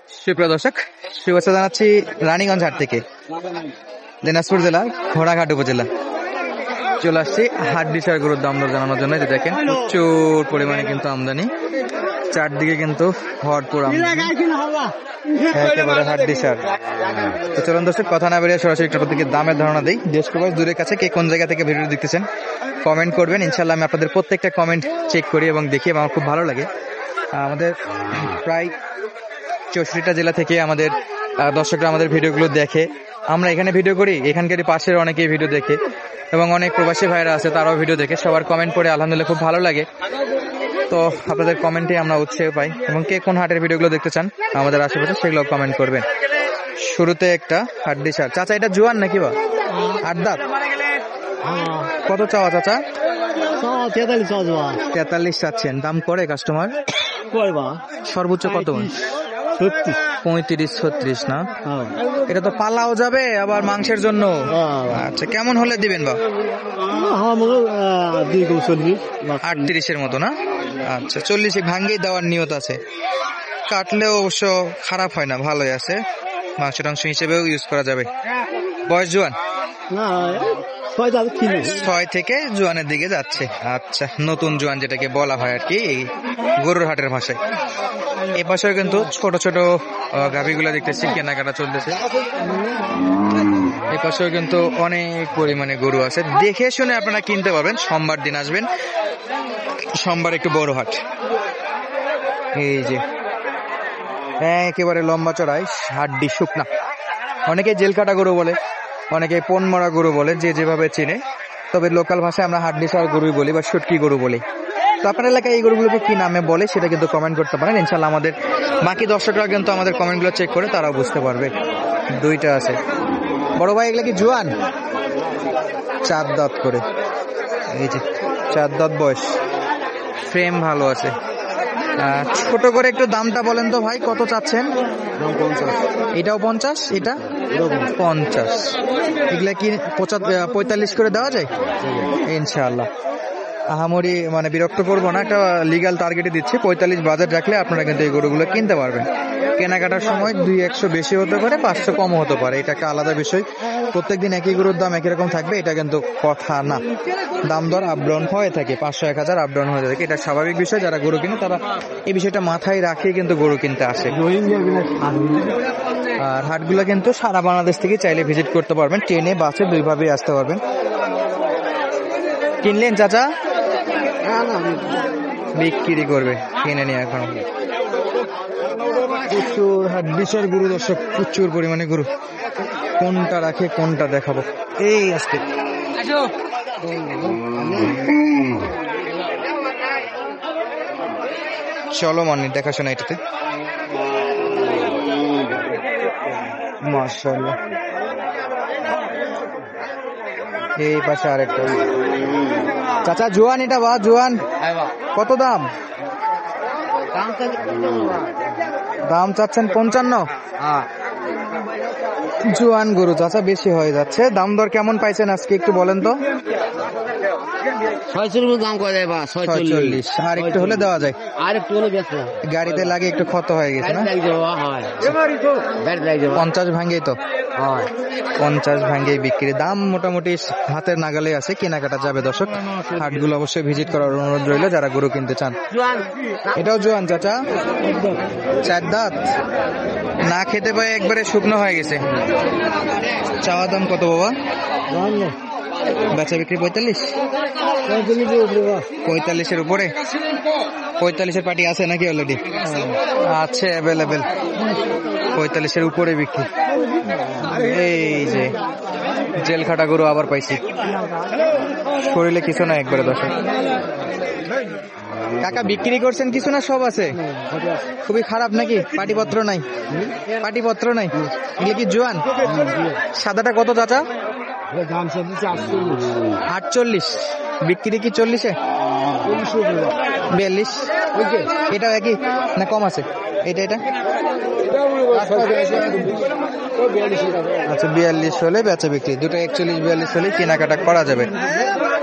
সুপ্রিয় দর্শক, শুভেচ্ছা জানাচ্ছি রানীগঞ্জ হাট থেকে, দিনাজপুর জেলা ঘোড়াঘাট উপজেলা। চলে আসছি হাট বিষয় গরুর দাম দর জানানোর জন্য। দেখেন প্রচুর পরিমাণে কিন্তু আমদানি, চারদিকে কিন্তু ভরপুর আমদানি, একেবারে হাট দিশার। তো চলুন দর্শক, কথা না বেরিয়ে সরাসরি একটা প্রত্যেকে দামের ধারণা দিই। দেশ প্রবাস দূরের কাছে কে কোন জায়গা থেকে ভিডিও দেখতেছেন কমেন্ট করবেন, ইনশাল্লাহ আমি আপনাদের প্রত্যেকটা কমেন্ট চেক করি এবং দেখি, এবং আমার খুব ভালো লাগে। আমাদের প্রায় 64টা জেলা থেকে আমাদের দর্শকরা আমাদের ভিডিওগুলো দেখে। আমরা এখানে ভিডিও করি, এখানকারই পাশের অনেকেই ভিডিও দেখে, এবং অনেক প্রবাসী ভাইরা আছে তারাও ভিডিও দেখে। সবার কমেন্ট পড়ে আলহামদুলিল্লাহ খুব ভালো লাগে। তো আপনাদের কমেন্টে আমরা উৎসাহ পাই, এবং কে কোন হাটের ভিডিওগুলো দেখতে চান আমাদের আশেপাশে সেগুলো কমেন্ট করবেন। শুরুতে একটা হাড্ডি সার। চাচা এটা জোয়ান নাকি বা আট দাঁত? কত চাওয়া চাচা? 43 চাচ্ছেন। দাম করে কাস্টমার? সর্বোচ্চ কত? 35-36 না? এটা তো পালাও যাবে আবার মাংসের জন্য। আচ্ছা, কেমন হলে দিবেন বা? 38-এর মতো না? আচ্ছা, 40 ভাঙ্গেই দেওয়ার নিয়ত আছে। কাটলেও অবশ্য খারাপ হয় না, ভালোই আছে, মাংস টাংস হিসেবেও ইউজ করা যাবে। বয়স জোয়ান? 6 থেকে জোয়ানের দিকে যাচ্ছে। আচ্ছা, নতুন জোয়ান যেটাকে বলা হয় আর কি গরুর হাটের ভাষায়। এ পাশেও কিন্তু ছোট ছোট গাভীগুলা দেখতেছি কেনাকাটা চলতেছে। এ পাশেও কিন্তু অনেক পরিমাণে গরু আছে, দেখে শুনে আপনারা কিনতে পারবেন। সোমবার দিন আসবেন, সোমবার একটু বড় হাট। এই যে একেবারে লম্বা চড়াই হাড্ডি শুকনা, অনেকে জেল কাটা গরু বলে, অনেকে পন মরা গরু বলে, যে যেভাবে চিনে। তবে লোকাল ভাষায় আমরা হাড্ডি সার গরুই বলি বা শুটকি গরু বলি। তো আপনার এলাকায় এই গরুগুলোকে কি নামে বলে সেটা কিন্তু কমেন্ট করতে পারেন, ইনশাল্লাহ আমাদের বাকি দর্শকরা কিন্তু আমাদের কমেন্টগুলো চেক করে তারাও বুঝতে পারবে। দুইটা আছে। বড় ভাই এগুলা কি জোয়ান? 4 দাঁত করে। এই যে 4 দাঁত বয়স, ফ্রেম ভালো আছে। ছোট করে একটু দামটা বলেন তো ভাই, কত চাচ্ছেন? 50। এটাও 50, এটা 50। এগুলা কি 45 করে দেওয়া যায়? ইনশাআল্লাহ। আহামরি মানে বিরক্ত করবো না, একটা লিগ্যাল টার্গেটে দিচ্ছে। 45 বাজার রাখলে আপনারা কিন্তু এই গরুগুলো কিনতে পারবেন। কেনাকাটার সময় 200 বেশি হতে পারে, 500 কমও হতে পারে, এটা একটা আলাদা বিষয়। প্রত্যেকদিন একই গরুর দাম একই রকম থাকবে এটা কিন্তু কথা না। দাম দর আপ ডাউন হয়ে থাকে, 500-1000 আপ ডাউন হয়ে থাকে, এটা স্বাভাবিক বিষয়। যারা গরু কিনে তারা এই বিষয়টা মাথায় রাখিয়ে কিন্তু গরু কিনতে আসে। আর হাটগুলো কিন্তু সারা বাংলাদেশ থেকে চাইলে ভিজিট করতে পারবেন, ট্রেনে বাসে দুইভাবে আসতে পারবেন। কিনলেন চাচা? বিক্রি করবে, কিনে নিয়ে এখন। প্রচুর হাড্ডিসার গরু দর্শক, প্রচুর পরিমাণে গরু। কোনটা রাখে কোনটা দেখাবো, এই আজকে চলো মানে দেখাশোনা এটাতে। মাশাআল্লাহ। এই পাশে আরেকটা। চাচা জোয়ান এটা বা? জোয়ান কত দাম? দাম চাচ্ছেন 55? জোয়ান গরু চাচা, বেশি হয়ে যাচ্ছে। দাম দর কেমন পাইছেন আজকে একটু বলেন তো? 46। আর একটু হলে দেওয়া যায়? গাড়িতে লাগে একটু ক্ষত হয়ে গেছে না? 50 ভাঙ্গেই তো? 50 ভাঙ্গেই বিক্রি। দাম মোটামুটি হাতের নাগালে আছে, কেনাকাটা যাবে দর্শক। হাটগুলো অবশ্যই ভিজিট করার অনুরোধ রইল যারা গরু কিনতে চান। এটাও জোয়ান চাচা? 4 দাঁত। না খেতে পায়ে একবারে শুকনো হয়ে গেছে। চাওয়া দাম কত বাবা? বেচা বিক্রি 45? 45-এর উপরে? 45-এর পার্টি আছে নাকি অলরেডি? আছে অ্যাভেলেবেল। 45-এর উপরে বিক্রি। এই যে জেল খাটা গরু আবার পাইছি, শরীরে কিছু না একবারে দর্শক। কাকা বিক্রি করছেন কিছু না সব আছে? খুবই খারাপ নাকি? পাটিপত্র নাই? পাটিপত্র নাই। এগুলো কি জোয়ান? সাদাটা কত চাচা? 48। বিক্রি কি 40-এ? 42? এটাও একই না কম আছে? এটা আচ্ছা, 42 হলে বেচা বিক্রি। দুটো 41-42 হলে কেনাকাটা করা যাবে।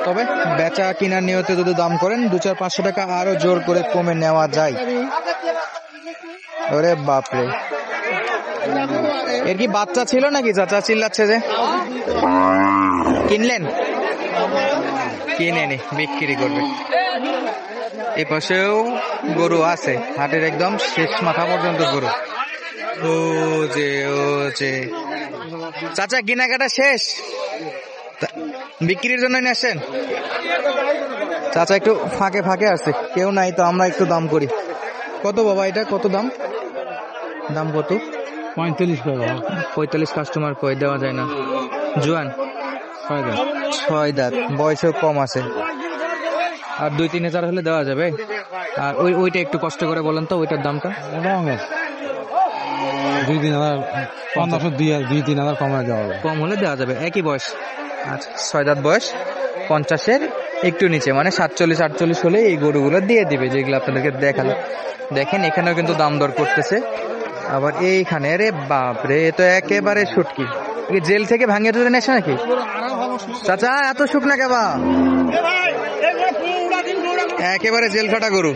তবে বেচা কিনার নিয়তে যদি দাম করেন 200-500 টাকা আরো জোর করে কমে নেওয়া যায়। ওরে বাপরে, এর কি বাচ্চা ছিল নাকি? চাচা চিল্লাচ্ছে যে। কিনলেন? কিনেনি, বিক্রি করবে। এই পাশেও গরু আছে, হাটের একদম শেষ মাথা পর্যন্ত গরু। ও যে চাচা কেনাকাটা শেষ, বিক্রির জন্য নিয়ে আসেন? চাচা একটু ফাঁকে ফাঁকে আছে, কেউ নাই তো আমরা একটু দাম করি। কত বাবা এটা, কত দাম? দাম কত? 45 টাকা। 45 কাস্টমার কই, দেওয়া যায় না। জোয়ান 6 দাঁত, বয়সেও কম আছে। আর 2-3 হাজার হলে দেওয়া যাবে। আর ওইটা একটু কষ্ট করে বলেন তো, ওইটার দামটা। 2-3 হাজার 2-3 হাজার কমে দেওয়া হবে। কম হলে দেওয়া যাবে। একই বয়স? আচ্ছা, 6 দাঁত বয়স, 50-এর একটু নিচে, মানে 47-48 হলে এই গরুগুলো দিয়ে দিবে, যেগুলো আপনাদেরকে দেখালো। দেখেন এখানেও কিন্তু দাম দর করতেছে। আবার এইখানে, রে বাপরে, এ তো একেবারে শুটকি। জেল থেকে ভাঙিয়ে তুলে নিয়ে আসে নাকি? চাচা এত শুকনা কেবা? একেবারে জেল খাটা গরু,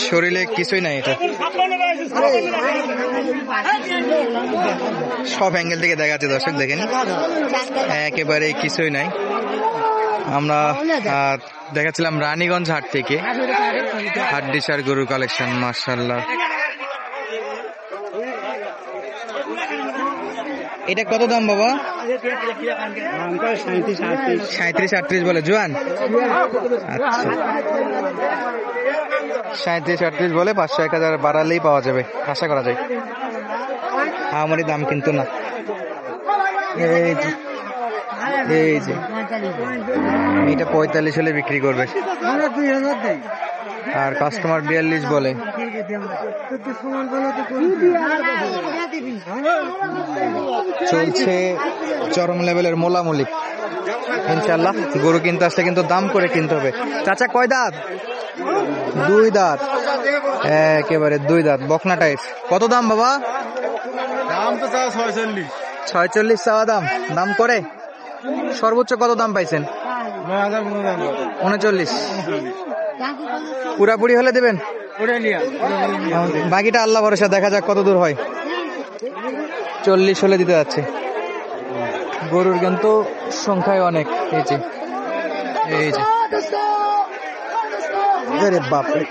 শরীরে কিছুই নাই। এটা সব অ্যাঙ্গেল থেকে দেখা যাচ্ছে, দর্শক দেখেন, একেবারে কিছুই নাই। আমরা দেখাচ্ছিলাম রানীগঞ্জ হাট থেকে, হাড্ডিসার গরুর কালেকশন। মাশাআল্লাহ, এটা কত দাম বাবা? 37-38 বলে। জোয়ান? আচ্ছা, 37-38 বলে। 500-1 হাজার বাড়ালেই পাওয়া যাবে, আশা করা যায়। আমারই দাম কিন্তু না। এই যে এটা 45 হলে বিক্রি করবে, আর কাস্টমার 42 বলে। চলছে চরম লেভেলের মোলামুলি। ইনশাল্লাহ গরু কিনতে আসলে কিন্তু দাম করে কিনতে হবে। চাচা কয় দাঁত? 2 দাঁত, একেবারে 2 দাঁত, বকনা টাইপ। কত দাম বাবা? দাম তো 46 চাওয়া দাম। দাম করে সর্বোচ্চ কত দাম পাইছেন? 39। পুরাপুরি হলে দেবেন, বাকিটা আল্লাহ ভরসা, দেখা যাক কত দূর হয়। 40 হলে দিতে যাচ্ছে। গরুর কিন্তু সংখ্যায় অনেক। এই যে বাপরে,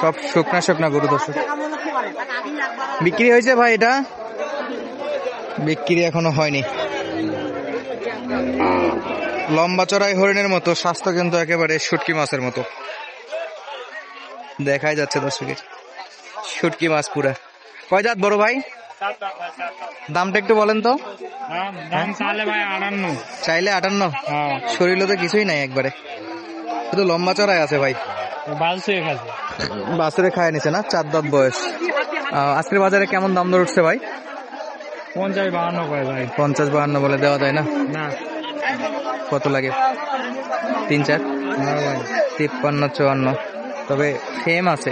সব শুকনা গরু। দর্শক বিক্রি হয়েছে ভাই? এটা বিক্রি এখনো হয়নি। লম্বা চড়াই হরিণের মতো, স্বাস্থ্য কিন্তু একেবারে শুটকি মাছের মতো দেখাই যাচ্ছে দর্শকের। শুটকি মাছ পুরা। কয় দাঁত বড় ভাই? দামটা একটু বলেন তো। চাইলে 58। শরীরে তো কিছুই নাই, একবারে শুধু লম্বা চড়াই আছে ভাই। বাছুরে খায় নিছে না? 4 দাঁত বয়স। আজকের বাজারে কেমন দাম দর উঠছে ভাই? 50-52 করে ভাই। 50-52 বলে, দেওয়া যায় না? কত লাগে? 3-4? 53-54। তবে ফ্রেম আছে,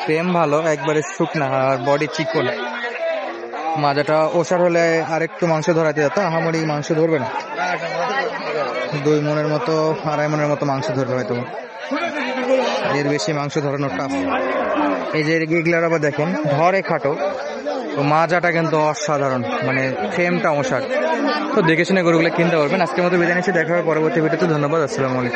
ফ্রেম ভালো, একবারে শুকনা, আর বডি চিকন। মাজাটা ওষার হলে আরেকটু মাংস ধরাতে যেত, আহামরি মাংস ধরবে না। 2 মনের মতো, 2.5 মনের মতো মাংস ধরবে হয়তো, এর বেশি মাংস ধরানো টাফ। এই যে এগুলার আবার দেখেন, ধরে খাটো, তো মাজাটা কিন্তু অসাধারণ, মানে ফ্রেমটা ওষার। তো দেখে শুনে গরুগুলো কিনতে পারবেন। আজকের মতো বিদায় নিচ্ছি, দেখা হবে পরবর্তী ভিডিওতে। ধন্যবাদ, আসসালামু আলাইকুম।